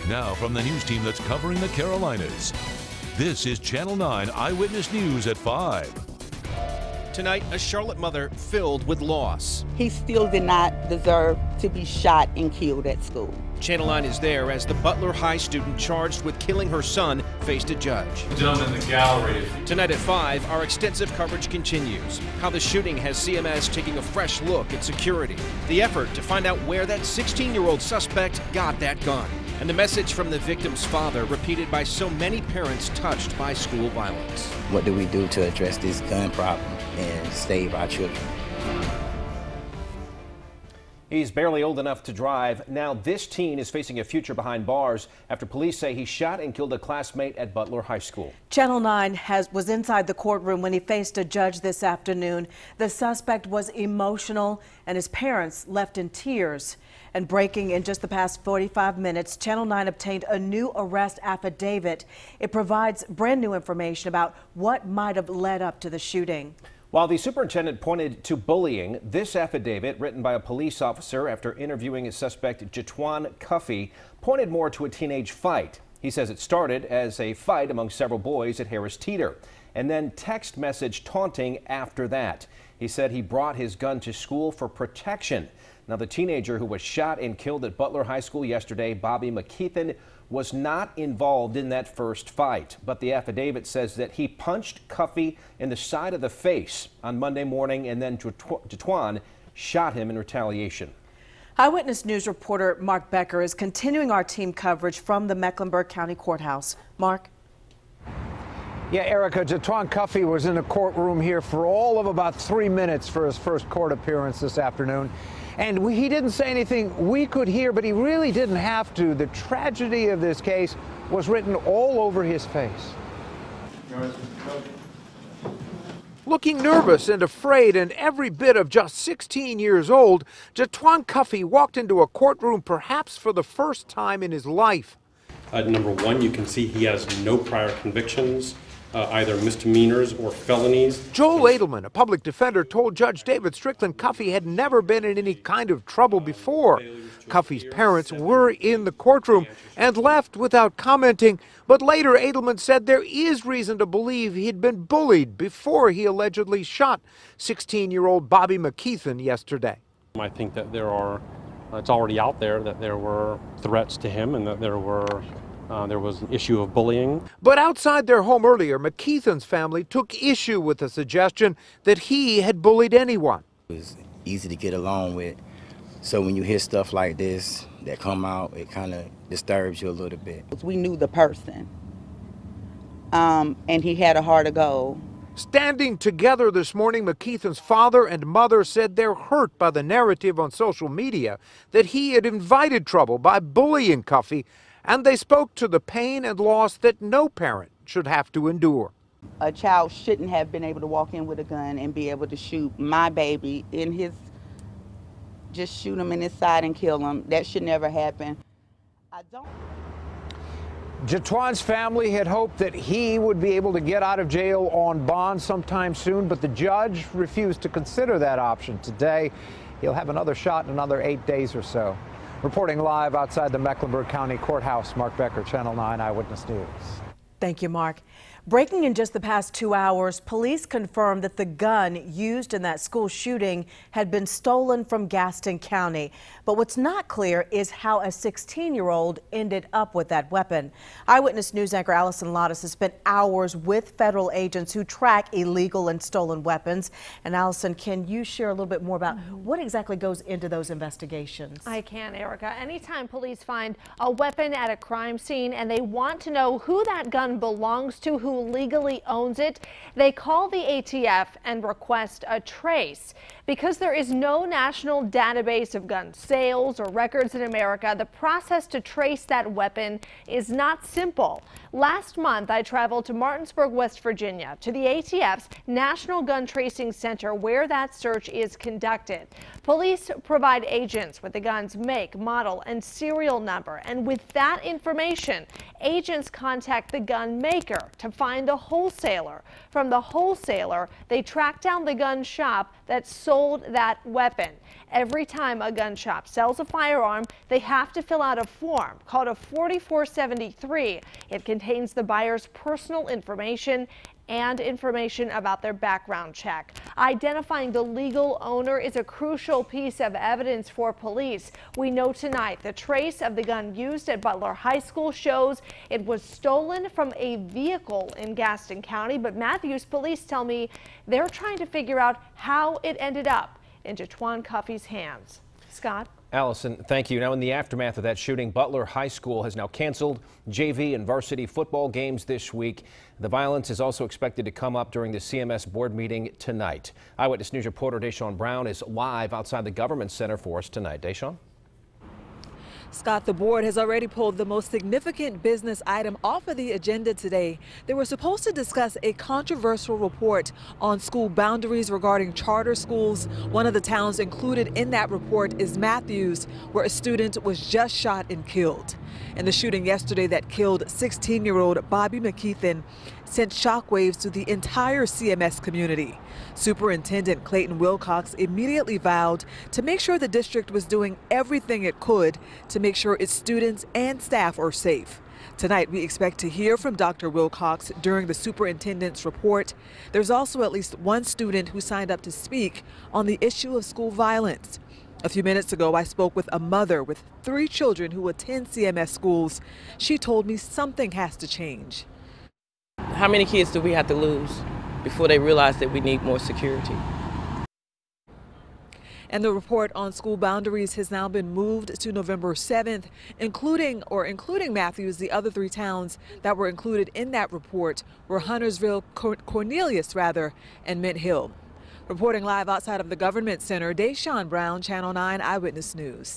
Now from the news team that's covering the Carolinas, this is Channel 9 Eyewitness News at 5. Tonight, a Charlotte mother filled with loss. He still did not deserve to be shot and killed at school. Channel 9 is there as the Butler High student charged with killing her son faced a judge. Gentlemen in the gallery. Tonight at 5, our extensive coverage continues. How the shooting has CMS taking a fresh look at security. The effort to find out where that 16-year-old suspect got that gun. And the message from the victim's father repeated by so many parents touched by school violence. What do we do to address this gun problem and save our children? He's barely old enough to drive. Now this teen is facing a future behind bars after police say he shot and killed a classmate at Butler High School. Channel 9 was inside the courtroom when he faced a judge this afternoon. The suspect was emotional and his parents left in tears. And breaking in just the past 45 minutes, Channel 9 obtained a new arrest affidavit. It provides brand new information about what might have led up to the shooting. While the superintendent pointed to bullying, this affidavit, written by a police officer after interviewing a suspect, Gaston County, pointed more to a teenage fight. He says it started as a fight among several boys at Harris Teeter, and then text message taunting after that. He said he brought his gun to school for protection. Now, the teenager who was shot and killed at Butler High School yesterday, Bobby McKeithen, was not involved in that first fight. But the affidavit says that he punched Cuffey in the side of the face on Monday morning, and then Gaston shot him in retaliation. Eyewitness News reporter Mark Becker is continuing our team coverage from the Mecklenburg County Courthouse. Mark? Yeah, Erica, Gaston County was in the courtroom here for all of about 3 minutes for his first court appearance this afternoon. And he didn't say anything we could hear, but he really didn't have to. The tragedy of this case was written all over his face. Looking nervous and afraid and every bit of just 16 years old, Gaston County walked into a courtroom perhaps for the first time in his life. Number one, you can see he has no prior convictions. Either misdemeanors or felonies. Joel Edelman, a public defender, told Judge David Strickland Cuffey had never been in any kind of trouble before. Cuffey's parents were in the courtroom and left without commenting, but later Edelman said there is reason to believe he'd been bullied before he allegedly shot 16-year-old Bobby McKeithen yesterday. I think that it's already out there that there were threats to him and that there was an issue of bullying. But outside their home earlier, McKeithen's family took issue with the suggestion that he had bullied anyone. It was easy to get along with, so when you hear stuff like this that come out, it kind of disturbs you a little bit. We knew the person, and he had a heart of gold. Standing together this morning, McKeithen's father and mother said they're hurt by the narrative on social media that he had invited trouble by bullying Cuffey, and they spoke to the pain and loss that no parent should have to endure. A child shouldn't have been able to walk in with a gun and be able to shoot my baby just shoot him in his side and kill him. That should never happen. Gaston's family had hoped that he would be able to get out of jail on bond sometime soon, but the judge refused to consider that option today. He'll have another shot in another 8 days or so. Reporting live outside the Mecklenburg County Courthouse, Mark Becker, Channel 9 Eyewitness News. Thank you, Mark. Breaking in just the past 2 hours, police confirmed that the gun used in that school shooting had been stolen from Gaston County. But what's not clear is how a 16-year-old ended up with that weapon. Eyewitness News anchor Allison Lottis has spent hours with federal agents who track illegal and stolen weapons. And Allison, can you share a little bit more about what exactly goes into those investigations? I can, Erica. Anytime police find a weapon at a crime scene and they want to know who that gun belongs to, who legally owns it, they call the ATF and request a trace. Because there is no national database of gun sales or records in America, the process to trace that weapon is not simple. Last month, I traveled to Martinsburg, West Virginia, to the ATF's National Gun Tracing Center, where that search is conducted. Police provide agents with the gun's make, model, and serial number, and with that information, agents contact the gun maker to find the wholesaler. From the wholesaler, they track down the gun shop that sold sold that weapon. Every time a gun shop sells a firearm, they have to fill out a form called a 4473. It contains the buyer's personal information and information about their background check. Identifying the legal owner is a crucial piece of evidence for police. We know tonight the trace of the gun used at Butler High School shows it was stolen from a vehicle in Gaston County, but Matthews police tell me they're trying to figure out how it ended up in Gaston County's hands. Scott? Allison, thank you. Now, in the aftermath of that shooting, Butler High School has now canceled JV and varsity football games this week. The violence is also expected to come up during the CMS board meeting tonight. Eyewitness News reporter Deshaun Brown is live outside the Government Center for us tonight. Deshaun? Scott, the board has already pulled the most significant business item off of the agenda today. They were supposed to discuss a controversial report on school boundaries regarding charter schools. One of the towns included in that report is Matthews, where a student was just shot and killed. And the shooting yesterday that killed 16-year-old Bobby McKeithen sent shockwaves to the entire CMS community. Superintendent Clayton Wilcox immediately vowed to make sure the district was doing everything it could to make sure its students and staff are safe. Tonight, we expect to hear from Dr. Wilcox during the superintendent's report. There's also at least one student who signed up to speak on the issue of school violence. A few minutes ago, I spoke with a mother with 3 children who attend CMS schools. She told me something has to change. How many kids do we have to lose before they realize that we need more security? And the report on school boundaries has now been moved to November 7th, including Matthews. The other 3 towns that were included in that report were Huntersville, Cornelius, and Mint Hill. Reporting live outside of the Government Center, Deshaun Brown, Channel 9 Eyewitness News.